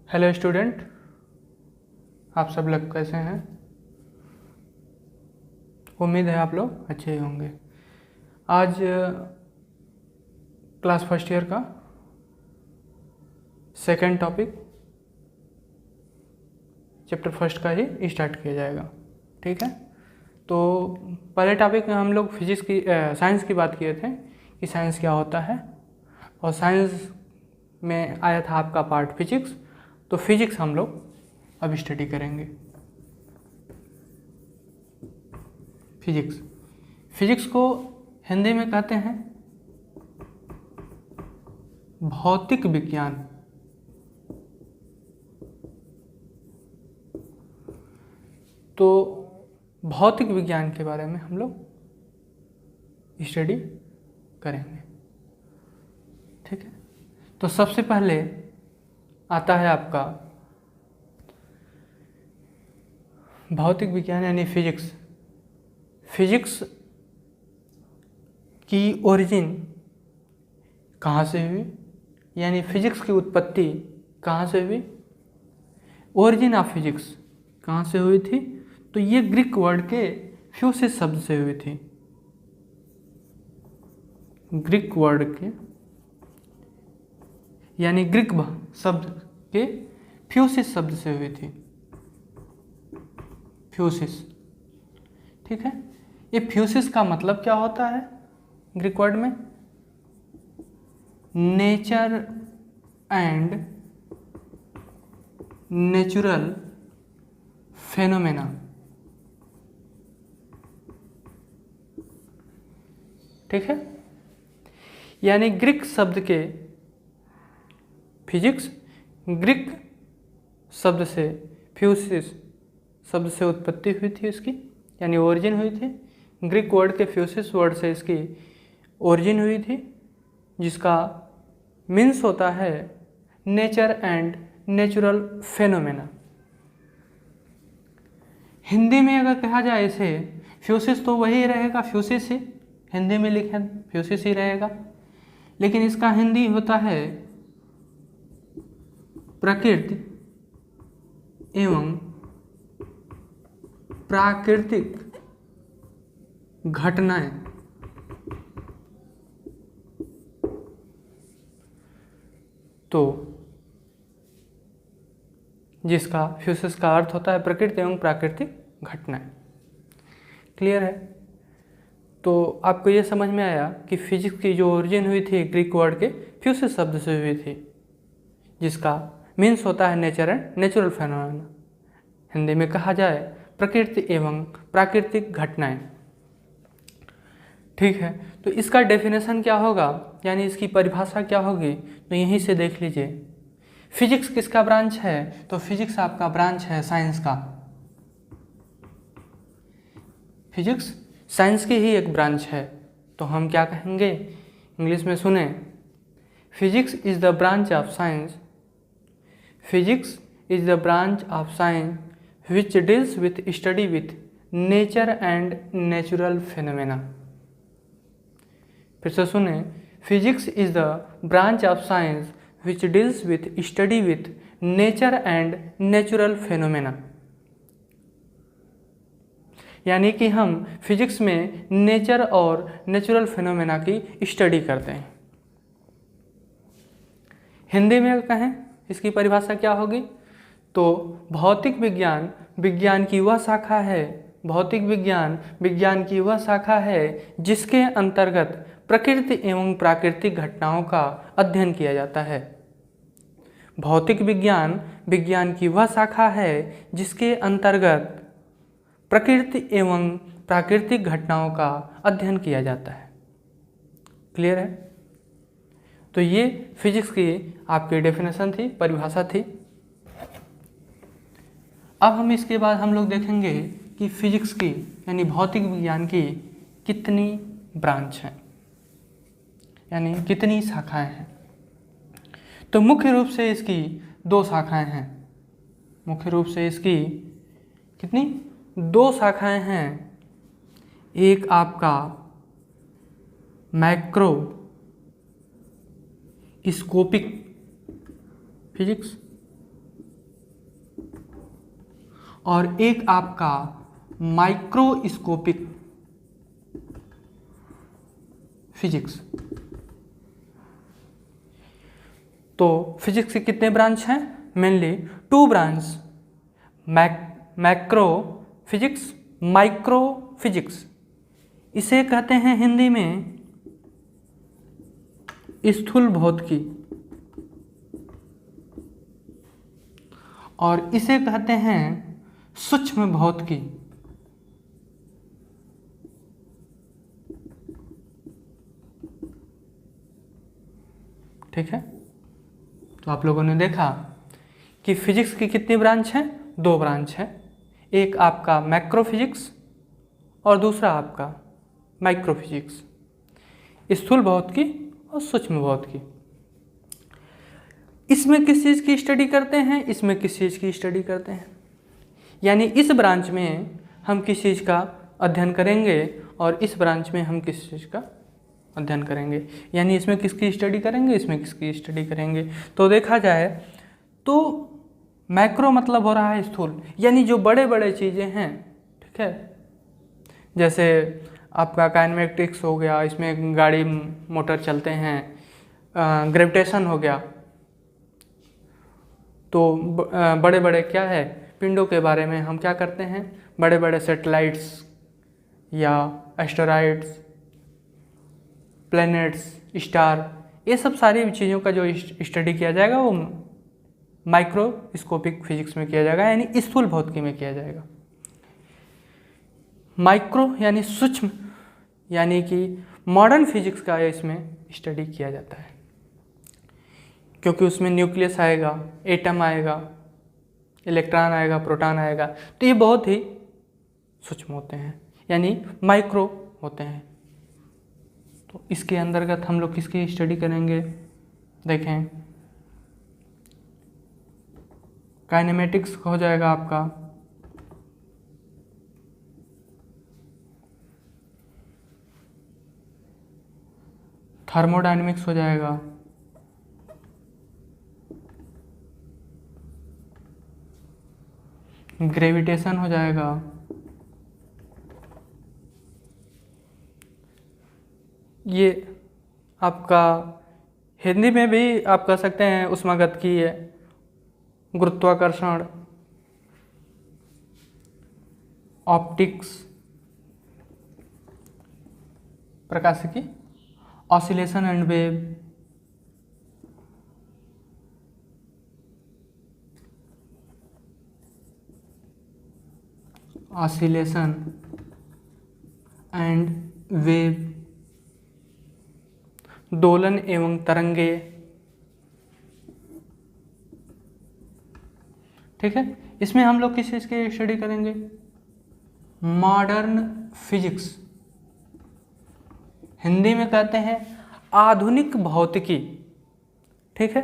Hello student, आप सब लोग कैसे हैं? उम्मीद है आप लोग अच्छे ही होंगे। आज क्लास फर्स्ट ईयर का सेकंड टॉपिक चैप्टर फर्स्ट का ही स्टार्ट किया जाएगा। ठीक है, तो पहले टॉपिक में हम लोग साइंस की बात किए थे कि साइंस क्या होता है, और साइंस में आया था आपका पार्ट फिजिक्स। तो फिजिक्स हम लोग अब स्टडी करेंगे। फिजिक्स को हिंदी में कहते हैं भौतिक विज्ञान। तो भौतिक विज्ञान के बारे में हम लोग स्टडी करेंगे। ठीक है, तो सबसे पहले आता है आपका भौतिक विज्ञान यानी फिजिक्स। फिजिक्स की ओरिजिन कहाँ से हुई, यानी फिजिक्स की उत्पत्ति कहाँ से हुई, ओरिजिन ऑफ फिजिक्स कहाँ से हुई थी? तो ये ग्रीक वर्ड के फ्यूसिस शब्द से हुई थी। ग्रीक वर्ड के यानी ग्रीक शब्द के फ्यूसिस शब्द से हुई थी। फ्यूसिस, ठीक है। ये फ्यूसिस का मतलब क्या होता है ग्रीक वर्ड में? Nature and natural phenomena. ठीक है, यानी ग्रीक शब्द के फिजिक्स ग्रीक शब्द से फ्यूसिस शब्द से उत्पत्ति हुई थी इसकी, यानी ओरिजिन हुई थी। ग्रीक वर्ड के फ्यूसिस वर्ड से इसकी ओरिजिन हुई थी, जिसका मीन्स होता है nature and natural phenomena. Hindi में अगर कहा जाए इसे फ्यूसिस तो वही रहेगा, फ्यूसिस ही हिंदी में लिखे फ्यूसिस ही रहेगा, लेकिन इसका हिंदी होता है प्रकृति एवं प्राकृतिक घटनाएं। तो जिसका फ्यूसिस का अर्थ होता है प्रकृति एवं प्राकृतिक घटनाएं। क्लियर है? तो आपको ये समझ में आया कि फिजिक्स की जो ओरिजिन हुई थी ग्रीक वर्ड के फ्यूसिस शब्द से हुई थी, जिसका मीन्स होता है nature and natural phenomena. Hindi में कहा जाए प्रकृति एवं प्राकृतिक घटनाएं। ठीक है, तो इसका डेफिनेशन क्या होगा, यानी इसकी परिभाषा क्या होगी? तो यहीं से देख लीजिए। फिजिक्स किसका ब्रांच है? तो फिजिक्स आपका ब्रांच है साइंस का। फिजिक्स साइंस की ही एक ब्रांच है। तो हम क्या कहेंगे इंग्लिश में? सुने, physics is the branch of science. Physics is the branch of science which deals with study with nature and natural phenomena। फिर से सुने, physics is the branch of science which deals with study with nature and natural phenomena। यानी कि हम physics में nature और natural phenomena की study करते हैं। हिंदी में कहें इसकी परिभाषा क्या होगी? तो भौतिक विज्ञान विज्ञान की वह शाखा है, भौतिक विज्ञान विज्ञान की वह शाखा है जिसके अंतर्गत प्रकृति एवं प्राकृतिक घटनाओं का अध्ययन किया जाता है। भौतिक विज्ञान विज्ञान की वह शाखा है जिसके अंतर्गत प्रकृति एवं प्राकृतिक घटनाओं का अध्ययन किया जाता है। क्लियर है? तो ये फिजिक्स की आपकी डेफिनेशन थी, परिभाषा थी। अब हम इसके बाद हम लोग देखेंगे कि फिजिक्स की यानी भौतिक विज्ञान की कितनी ब्रांच हैं, यानी कितनी शाखाएं हैं। तो मुख्य रूप से इसकी 2 शाखाएं हैं। मुख्य रूप से इसकी कितनी? 2 शाखाएं हैं। एक आपका मैक्रोस्कोपिक फिजिक्स और एक आपका माइक्रोस्कोपिक फिजिक्स। तो फिजिक्स के कितने ब्रांच हैं? Mainly 2 branch, macro physics, micro physics. इसे कहते हैं हिंदी में स्थूल भौतिकी, और इसे कहते हैं सूक्ष्म भौतिकी। ठीक है, तो आप लोगों ने देखा कि फिजिक्स की कितनी ब्रांच हैं? 2 ब्रांच है, एक आपका मैक्रो फिजिक्स और दूसरा आपका माइक्रो फिजिक्स, स्थूल भौतिकी और सूक्ष्म भौतिकी। इसमें किस चीज़ की स्टडी करते हैं? इसमें किस चीज़ की स्टडी करते हैं? यानी इस ब्रांच में हम किस चीज़ का अध्ययन करेंगे और इस ब्रांच में हम किस चीज़ का अध्ययन करेंगे। यानी इसमें किसकी स्टडी करेंगे, इसमें किसकी स्टडी करेंगे। तो देखा जाए तो मैक्रो मतलब हो रहा है स्थूल, यानी जो बड़े बड़े चीज़ें हैं। ठीक है, जैसे आपका काइनेमेटिक्स हो गया, इसमें गाड़ी मोटर चलते हैं, ग्रेविटेशन हो गया। तो बड़े बड़े क्या है, पिंडों के बारे में हम क्या करते हैं, बड़े बड़े सैटेलाइट्स या एस्टेरॉइड्स, प्लैनेट्स, स्टार, ये सब सारी चीज़ों का जो स्टडी किया जाएगा वो माइक्रोस्कोपिक फिजिक्स में किया जाएगा, यानी स्थूल भौतिकी में किया जाएगा। माइक्रो यानी सूक्ष्म, यानी कि मॉडर्न फिजिक्स का इसमें स्टडी किया जाता है, क्योंकि उसमें न्यूक्लियस आएगा, एटम आएगा, इलेक्ट्रॉन आएगा, प्रोटॉन आएगा, तो ये बहुत ही सूक्ष्म होते हैं, यानी माइक्रो होते हैं। तो इसके अंतर्गत हम लोग किसकी स्टडी करेंगे? देखें, काइनेमेटिक्स हो जाएगा आपका, थर्मोडायनेमिक्स हो जाएगा, ग्रेविटेशन हो जाएगा, ये आपका हिंदी में भी आप कह सकते हैं ऊष्मागतिकी है, गुरुत्वाकर्षण, ऑप्टिक्स, प्रकाशिकी, oscillation and wave, oscillation and wave, दोलन एवं तरंगे। ठीक है, इसमें हम लोग किस चीज़ की स्टडी करेंगे? मॉडर्न फिजिक्स, हिंदी में कहते हैं आधुनिक भौतिकी। ठीक है,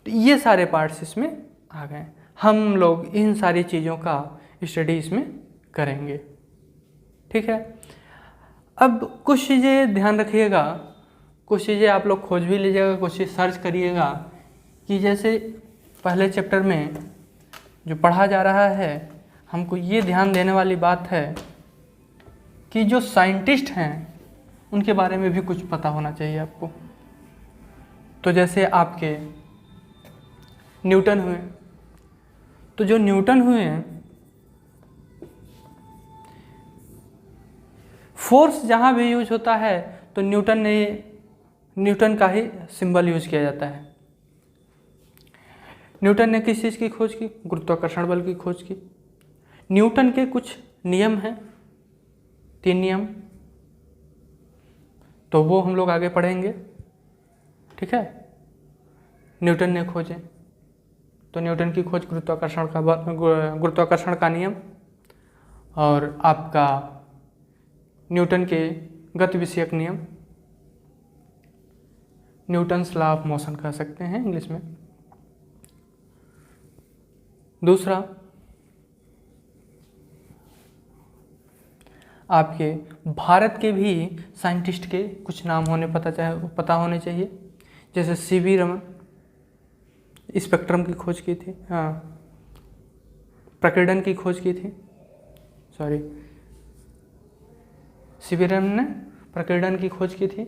तो ये सारे पार्ट्स इसमें आ गए। हम लोग इन सारी चीज़ों का स्टडी इसमें करेंगे। ठीक है, अब कुछ चीज़ें ध्यान रखिएगा, कुछ चीज़ें आप लोग खोज भी लीजिएगा, कुछ चीज़ सर्च करिएगा कि जैसे पहले चैप्टर में जो पढ़ा जा रहा है, हमको ये ध्यान देने वाली बात है कि जो साइंटिस्ट हैं उनके बारे में भी कुछ पता होना चाहिए आपको। तो जैसे आपके न्यूटन हुए, तो जो न्यूटन हुए हैं, फोर्स जहाँ भी यूज होता है तो न्यूटन का ही सिंबल यूज किया जाता है। न्यूटन ने किस चीज़ की खोज की? गुरुत्वाकर्षण बल की खोज की। न्यूटन के कुछ नियम हैं, 3 नियम, तो वो हम लोग आगे पढ़ेंगे। ठीक है, न्यूटन ने खोजे, तो न्यूटन की खोज गुरुत्वाकर्षण का नियम, और आपका न्यूटन के गति विषयक नियम, न्यूटन्स लॉ ऑफ मोशन कह सकते हैं इंग्लिश में। दूसरा, आपके भारत के भी साइंटिस्ट के कुछ नाम पता होने चाहिए, जैसे सीवी रमन, स्पेक्ट्रम की खोज की थी। हाँ, प्रकीर्णन की खोज की थी? सॉरी, सीवी रमन ने प्रकीर्णन की खोज की थी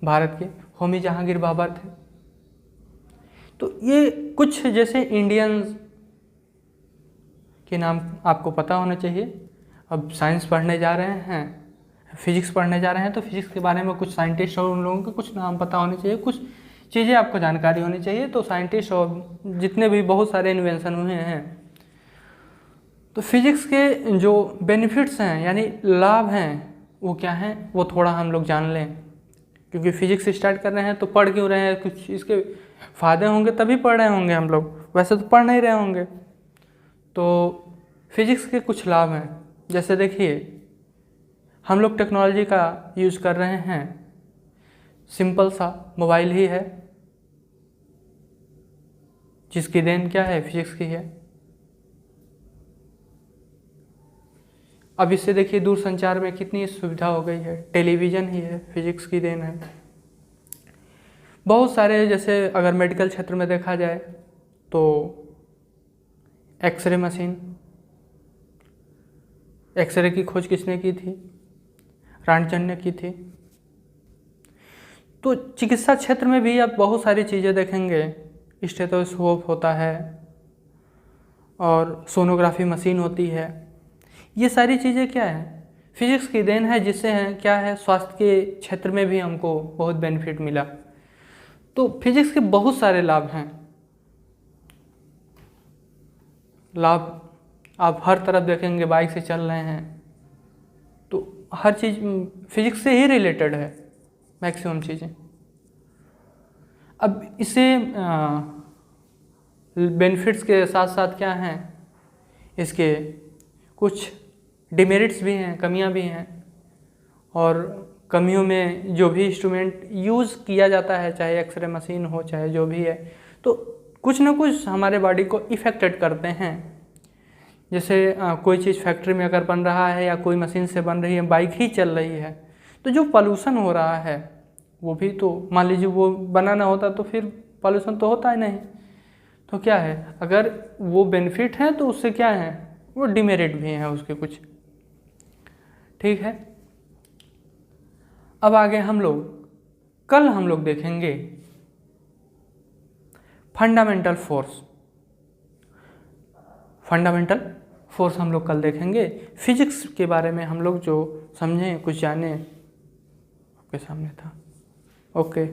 भारत के। होमी जहांगीर बाबर थे। तो ये कुछ जैसे इंडियंस के नाम आपको पता होना चाहिए। अब साइंस पढ़ने जा रहे हैं, फिजिक्स पढ़ने जा रहे हैं, तो फिजिक्स के बारे में कुछ साइंटिस्ट और उन लोगों के कुछ नाम पता होने चाहिए, कुछ चीज़ें आपको जानकारी होनी चाहिए। तो साइंटिस्ट और जितने भी बहुत सारे इन्वेंशन हुए हैं, तो फिजिक्स के जो बेनिफिट्स हैं यानी लाभ हैं वो क्या हैं, वो थोड़ा हम लोग जान लें। क्योंकि फिजिक्स स्टार्ट कर रहे हैं तो पढ़ क्यों रहे हैं, कुछ इसके फ़ायदे होंगे तभी पढ़ रहे होंगे हम लोग, वैसे तो पढ़ नहीं रहे होंगे। तो फिजिक्स के कुछ लाभ हैं, जैसे देखिए हम लोग टेक्नोलॉजी का यूज़ कर रहे हैं, सिंपल सा मोबाइल ही है जिसकी देन क्या है, फिजिक्स की है। अब इससे देखिए दूरसंचार में कितनी सुविधा हो गई है, टेलीविज़न ही है, फिजिक्स की देन है। बहुत सारे जैसे अगर मेडिकल क्षेत्र में देखा जाए तो एक्सरे मशीन, एक्सरे की खोज किसने की थी? रांटजन ने की थी। तो चिकित्सा क्षेत्र में भी आप बहुत सारी चीज़ें देखेंगे, स्टेथोस्कोप होता है और सोनोग्राफी मशीन होती है। ये सारी चीज़ें क्या है, फिजिक्स की देन है, जिससे है क्या है, स्वास्थ्य के क्षेत्र में भी हमको बहुत बेनिफिट मिला। तो फिजिक्स के बहुत सारे लाभ हैं। लाभ आप हर तरफ देखेंगे, बाइक से चल रहे हैं तो हर चीज़ फिजिक्स से ही रिलेटेड है, मैक्सिमम चीज़ें। अब इसे बेनिफिट्स के साथ साथ क्या हैं, इसके कुछ डिमेरिट्स भी हैं, कमियां भी हैं। और कमियों में जो भी इंस्ट्रूमेंट यूज़ किया जाता है, चाहे एक्सरे मशीन हो चाहे जो भी है, तो कुछ ना कुछ हमारे बॉडी को इफेक्टेड करते हैं। जैसे कोई चीज़ फैक्ट्री में अगर बन रहा है या कोई मशीन से बन रही है, बाइक ही चल रही है, तो जो पॉल्यूशन हो रहा है वो भी तो, मान लीजिए वो बनाना होता तो फिर पॉल्यूशन तो होता ही नहीं। तो क्या है, अगर वो बेनिफिट है तो उससे क्या है, वो डिमेरिट भी हैं उसके कुछ। ठीक है, अब आगे कल हम लोग देखेंगे फंडामेंटल फोर्स। फंडामेंटल फोर्स हम लोग कल देखेंगे। फिजिक्स के बारे में हम लोग जो समझें, कुछ जाने, आपके सामने था। ओके।